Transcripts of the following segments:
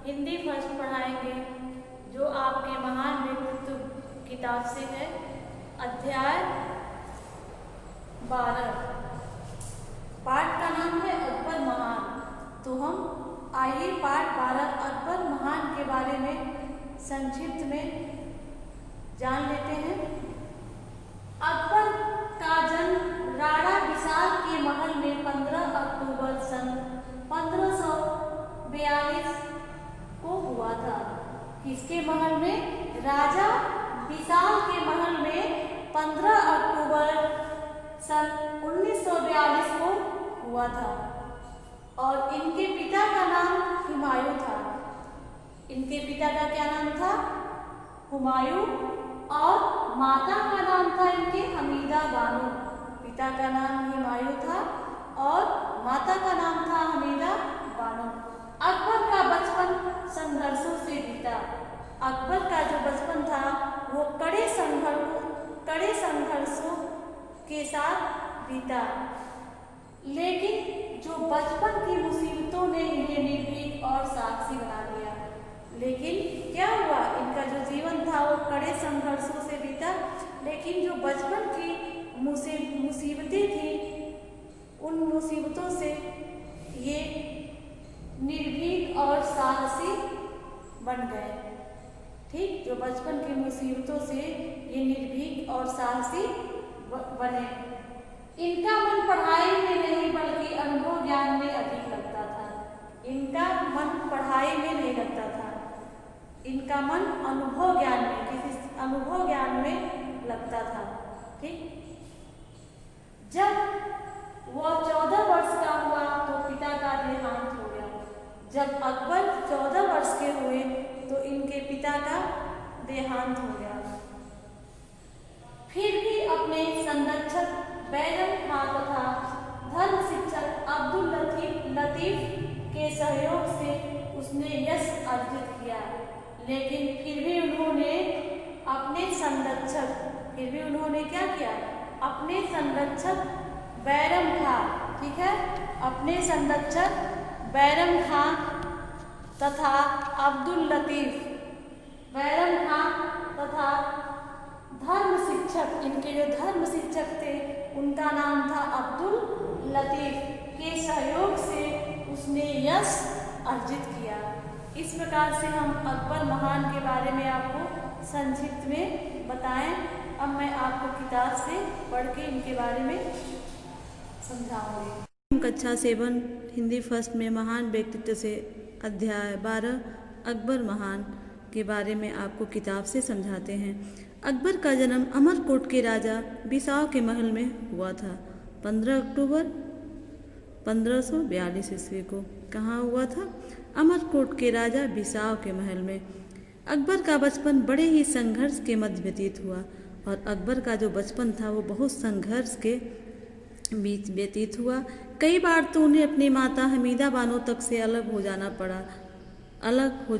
Hindi first पढ़ाएंगे, जो आपके महान व्यक्तित्व किताब से है। अध्याय 12, पाठ का नाम है अकबर महान। तो हम आइए पाठ 12 अकबर महान के बारे में संक्षिप्त में जान लेते हैं। अकबर का जन्म राणा विशाल के महल में 15 अक्टूबर सन 1542 को हुआ था। किसके महल में? राजा विशाल के महल में 15 अक्टूबर सन 1942 को हुआ था। और इनके पिता का नाम हुमायूं था। इनके पिता का क्या नाम था? हुमायूं। और माता का नाम था इनके हमीदा बानो। पिता का नाम हुमायूं था और माता का नाम था हमीदा बानो। अकबर का बचपन संघर्षों से बीता। अकबर का जो बचपन था वो कड़े संघर्षों के साथ बीता। लेकिन जो बचपन की मुसीबतों ने इन्हें निर्भीक और साहसी बना दिया। लेकिन क्या हुआ? इनका जो जीवन था वो कड़े संघर्षों से बीता, लेकिन जो बचपन की मुसीबतें थी उन मुसीबतों से ये निर्भीक और साहसी बन गए। ठीक, जो बचपन की मुसीबतों से ये निर्भीक और साहसी बने। इनका मन पढ़ाई में नहीं बल्कि अनुभव ज्ञान में अधिक लगता था। इनका मन पढ़ाई में नहीं लगता था, इनका मन अनुभव ज्ञान में, किसी अनुभव ज्ञान में लगता था। ठीक, जब वह 14 वर्ष का हुआ तो पिता का देहांत हो गया। जब अकबर 14 वर्ष के हुए तो इनके पिता का देहांत हो गया। फिर भी अपने संरक्षक बैरम खां तथा धर्म शिक्षक अब्दुल लतीफ के सहयोग से उसने यश अर्जित किया। लेकिन फिर भी उन्होंने क्या किया? अपने संरक्षक बैरम खां, ठीक है, अपने संरक्षक बैरम खां तथा अब्दुल लतीफ, बैरम खां तथा धर्म शिक्षक, इनके जो धर्म शिक्षक थे उनका नाम था अब्दुल लतीफ के सहयोग से उसने यश अर्जित किया। इस प्रकार से हम अकबर महान के बारे में आपको संक्षिप्त में बताएं। अब मैं आपको किताब से पढ़ के इनके बारे में समझाऊंगी। कक्षा 7 हिंदी फर्स्ट में महान व्यक्तित्व से अध्याय 12 अकबर महान के बारे में आपको किताब से समझाते हैं। अकबर का जन्म अमरकोट के राजा बिसाव के महल में हुआ था 15 अक्टूबर 1542 ईस्वी को। कहाँ हुआ था? अमरकोट के राजा बिसाव के महल में। अकबर का बचपन बड़े ही संघर्ष के मध्य व्यतीत हुआ और अकबर का जो बचपन था वो बहुत संघर्ष के बीच व्यतीत हुआ। कई बार तो उन्हें अपनी माता हमीदा बानो तक से अलग हो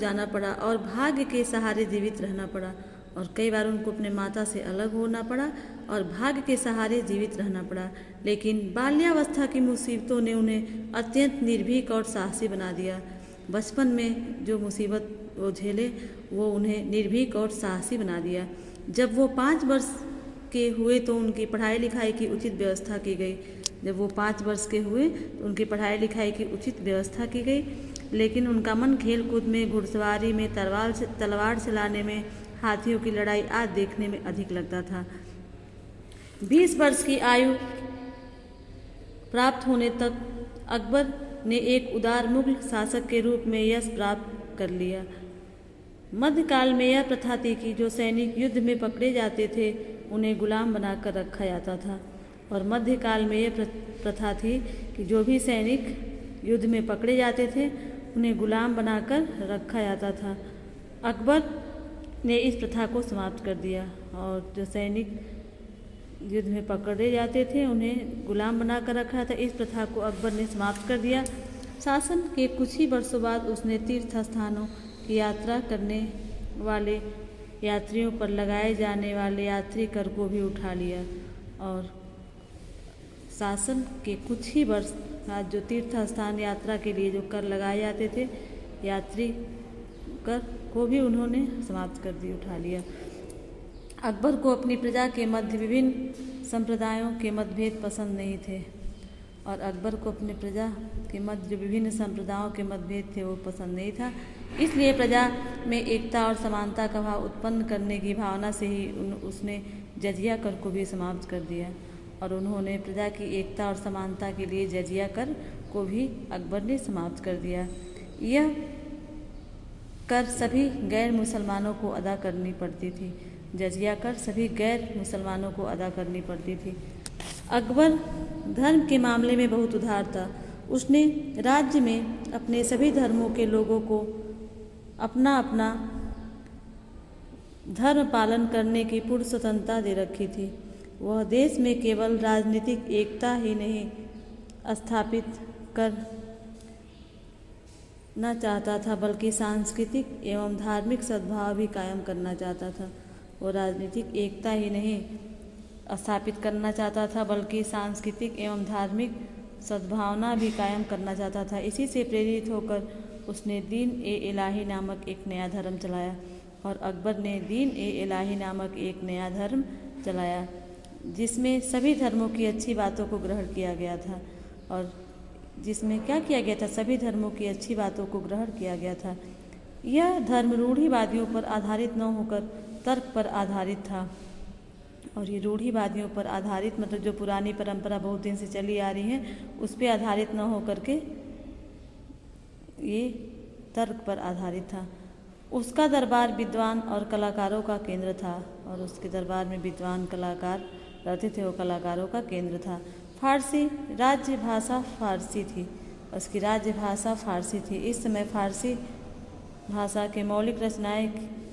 जाना पड़ा और भाग्य के सहारे जीवित रहना पड़ा। और कई बार उनको अपने माता से अलग होना पड़ा और भाग्य के सहारे जीवित रहना पड़ा। लेकिन बाल्यावस्था की मुसीबतों ने उन्हें अत्यंत निर्भीक और साहसी बना दिया। बचपन में जो मुसीबत वो झेले वो उन्हें निर्भीक और साहसी बना दिया। जब वो 5 वर्ष के हुए तो उनकी पढ़ाई लिखाई की उचित व्यवस्था की गई। जब वो 5 वर्ष के हुए तो उनकी पढ़ाई लिखाई की उचित व्यवस्था की गई। लेकिन उनका मन खेल कूद में, घुड़सवारी में, तलवार चलाने में, हाथियों की लड़ाई आदि देखने में अधिक लगता था। 20 वर्ष की आयु प्राप्त होने तक अकबर ने एक उदार मुगल शासक के रूप में यश प्राप्त कर लिया। मध्यकाल में यह प्रथा थी कि जो सैनिक युद्ध में पकड़े जाते थे उन्हें गुलाम बनाकर रखा जाता था। और मध्यकाल में यह प्रथा थी कि जो भी सैनिक युद्ध में पकड़े जाते थे उन्हें गुलाम बनाकर रखा जाता था। अकबर ने इस प्रथा को समाप्त कर दिया और जो सैनिक युद्ध में पकड़े जाते थे उन्हें गुलाम बनाकर रखा था, इस प्रथा को अकबर ने समाप्त कर दिया। शासन के कुछ ही वर्षों बाद उसने तीर्थ स्थानों की यात्रा करने वाले यात्रियों पर लगाए जाने वाले यात्री कर को भी उठा लिया। और शासन के कुछ ही वर्ष बाद जो तीर्थ स्थान यात्रा के लिए जो कर लगाए जाते थे यात्री को भी उन्होंने समाप्त कर दी, उठा लिया। अकबर को अपनी प्रजा के मध्य विभिन्न संप्रदायों के मतभेद पसंद नहीं थे और अकबर को अपने प्रजा के मध्य जो विभिन्न संप्रदायों के मतभेद थे वो पसंद नहीं था। इसलिए प्रजा में एकता और समानता का भाव उत्पन्न करने की भावना से ही उसने जजिया कर को भी समाप्त कर दिया और उन्होंने प्रजा की एकता और समानता के लिए जजिया कर को भी अकबर ने समाप्त कर दिया। यह कर सभी गैर मुसलमानों को अदा करनी पड़ती थी। जजिया कर सभी गैर मुसलमानों को अदा करनी पड़ती थी। अकबर धर्म के मामले में बहुत उदार था। उसने राज्य में अपने सभी धर्मों के लोगों को अपना अपना धर्म पालन करने की पूर्ण स्वतंत्रता दे रखी थी। वह देश में केवल राजनीतिक एकता ही नहीं स्थापित करना चाहता था बल्कि सांस्कृतिक एवं धार्मिक सद्भाव भी कायम करना चाहता था। वो राजनीतिक एकता ही नहीं स्थापित करना चाहता था बल्कि सांस्कृतिक एवं धार्मिक सद्भावना भी कायम करना चाहता था। इसी से प्रेरित होकर उसने दीन ए इलाही नामक एक नया धर्म चलाया और अकबर ने दीन ए इलाही नामक एक नया धर्म चलाया जिसमें सभी धर्मों की अच्छी बातों को ग्रहण किया गया था। और जिसमें क्या किया गया था? सभी धर्मों की अच्छी बातों को ग्रहण किया गया था। यह धर्म रूढ़िवादियों पर आधारित न होकर तर्क पर आधारित था। और ये रूढ़िवादियों पर आधारित मतलब जो पुरानी परंपरा बहुत दिन से चली आ रही है उस पर आधारित न होकर के ये तर्क पर आधारित था। उसका दरबार विद्वान और कलाकारों का केंद्र था और उसके दरबार में विद्वान कलाकार रहते थे, वो कलाकारों का केंद्र था। फारसी राज्य भाषा फारसी थी, उसकी राज्य भाषा फारसी थी। इस समय फारसी भाषा के मौलिक रचनाएं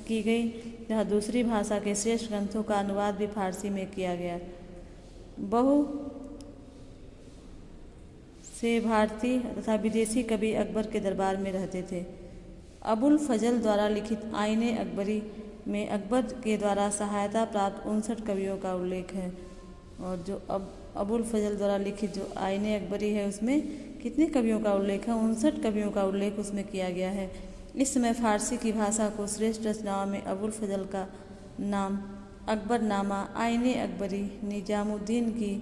की गई तथा दूसरी भाषा के श्रेष्ठ ग्रंथों का अनुवाद भी फारसी में किया गया। बहु से भारतीय तथा विदेशी कवि अकबर के दरबार में रहते थे। अबुल फजल द्वारा लिखित आईने अकबरी में अकबर के द्वारा सहायता प्राप्त 59 कवियों का उल्लेख है। और जो अबुल फजल द्वारा लिखित जो आईने अकबरी है उसमें कितने कवियों का उल्लेख है? 59 कवियों का उल्लेख उसमें किया गया है। इस समय फारसी की भाषा को श्रेष्ठ रचनाओं में अबुल फजल का नाम अकबरनामा, आईने अकबरी, निजामुद्दीन की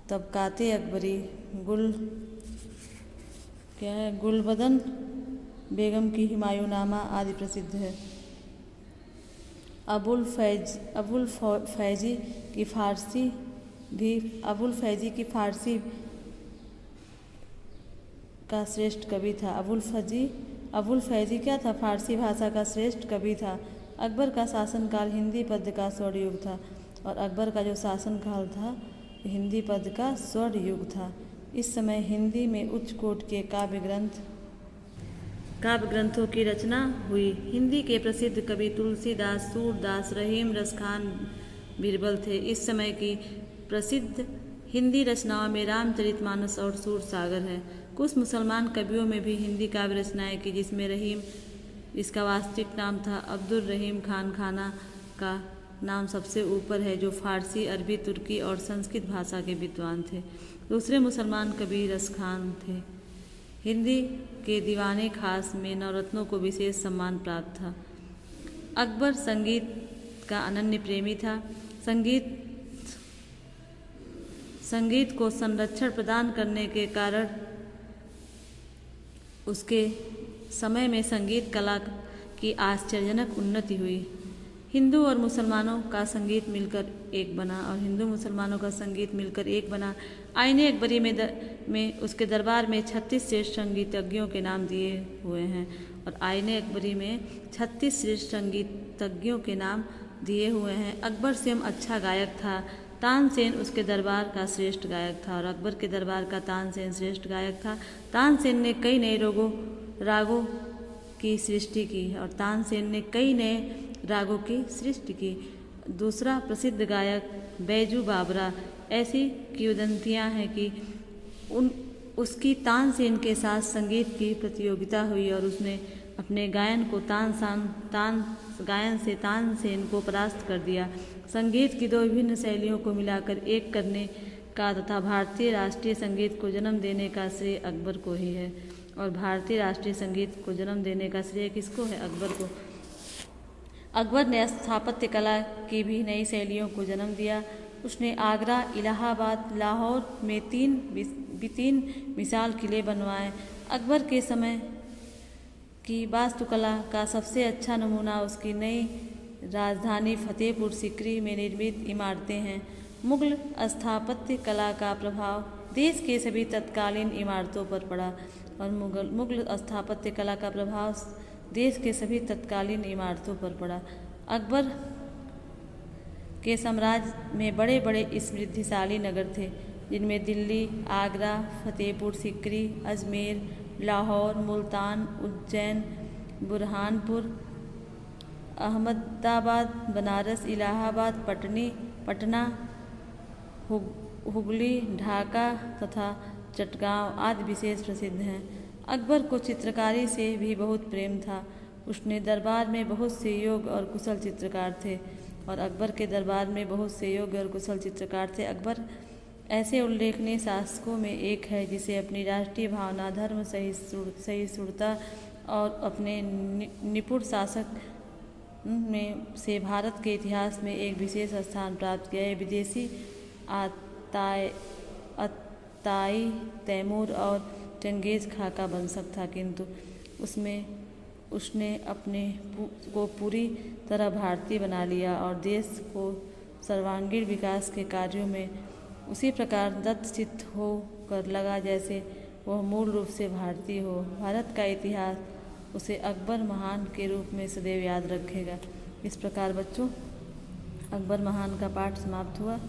तबकाते अकबरी, गुलबदन बेगम की हुमायूंनामा आदि प्रसिद्ध है। अबुल फैजी की फारसी का श्रेष्ठ कवि था। अबुल फैजी क्या था? फारसी भाषा का श्रेष्ठ कवि था। अकबर का शासनकाल हिंदी पद्य का स्वर्ण युग था और अकबर का जो शासनकाल था हिंदी पद्य का स्वर्ण युग था। इस समय हिंदी में उच्च कोट के काव्य ग्रंथों की रचना हुई। हिंदी के प्रसिद्ध कवि तुलसीदास, सूरदास, रहीम रसखान बीरबल थे। इस समय की प्रसिद्ध हिंदी रचनाओं में रामचरितमानस और सूरसागर है। कुछ मुसलमान कवियों में भी हिंदी काव्य रचनाएं की जिसमें रहीम, इसका वास्तविक नाम था अब्दुल रहीम खान, खाना का नाम सबसे ऊपर है, जो फारसी, अरबी, तुर्की और संस्कृत भाषा के विद्वान थे। दूसरे मुसलमान कवि रसखान थे। हिंदी के दीवाने खास में नवरत्नों को विशेष सम्मान प्राप्त था। अकबर संगीत का अनन्य प्रेमी था। संगीत को संरक्षण प्रदान करने के कारण उसके समय में संगीत कला की आश्चर्यजनक उन्नति हुई। हिंदू और मुसलमानों का संगीत मिलकर एक बना आईने अकबरी में उसके दरबार में 36 श्रेष्ठ संगीतज्ञों के नाम दिए हुए हैं और आईने अकबरी में 36 श्रेष्ठ संगीतज्ञों के नाम दिए हुए हैं। अकबर स्वयं अच्छा गायक था। तानसेन उसके दरबार का श्रेष्ठ गायक था और अकबर के दरबार का तानसेन श्रेष्ठ गायक था। तानसेन ने कई नए रागों की सृष्टि की। दूसरा प्रसिद्ध गायक बैजू बाबरा। ऐसी किंवदंतियां हैं कि उसकी तानसेन के साथ संगीत की प्रतियोगिता हुई और उसने अपने गायन से तानसेन को परास्त कर दिया। संगीत की दो विभिन्न शैलियों को मिलाकर एक करने का तथा भारतीय राष्ट्रीय संगीत को जन्म देने का श्रेय अकबर को ही है। और भारतीय राष्ट्रीय संगीत को जन्म देने का श्रेय किसको है? अकबर को। अकबर ने स्थापत्य कला की भी नई शैलियों को जन्म दिया। उसने आगरा, इलाहाबाद, लाहौर में तीन मिसाल किले बनवाए। अकबर के समय की वास्तुकला का सबसे अच्छा नमूना उसकी नई राजधानी फतेहपुर सीकरी में निर्मित इमारतें हैं। मुगल स्थापत्य कला का प्रभाव देश के सभी तत्कालीन इमारतों पर पड़ा और मुगल स्थापत्य कला का प्रभाव देश के सभी तत्कालीन इमारतों पर पड़ा। अकबर के साम्राज्य में बड़े बड़े समृद्धिशाली नगर थे, जिनमें दिल्ली, आगरा, फतेहपुर सीकरी, अजमेर, लाहौर, मुल्तान, उज्जैन, बुरहानपुर, अहमदाबाद, बनारस, इलाहाबाद, पटना, हुगली, ढाका तथा चटगांव आदि विशेष प्रसिद्ध हैं। अकबर को चित्रकारी से भी बहुत प्रेम था। उसने दरबार में बहुत से योग्य और कुशल चित्रकार थे और अकबर के दरबार में बहुत से योग्य और कुशल चित्रकार थे। अकबर ऐसे उल्लेखनीय शासकों में एक है जिसे अपनी राष्ट्रीय भावना, धर्म, सहिष्णुता और अपने निपुण शासक में से भारत के इतिहास में एक विशेष स्थान प्राप्त किया है। विदेशी अताई तैमूर और चंगेज खां का वंशज था, किंतु उसने अपने को पूरी तरह भारतीय बना लिया और देश को सर्वांगीण विकास के कार्यों में उसी प्रकार दत्तचित्त हो कर लगा जैसे वह मूल रूप से भारतीय हो। भारत का इतिहास उसे अकबर महान के रूप में सदैव याद रखेगा। इस प्रकार बच्चों अकबर महान का पाठ समाप्त हुआ।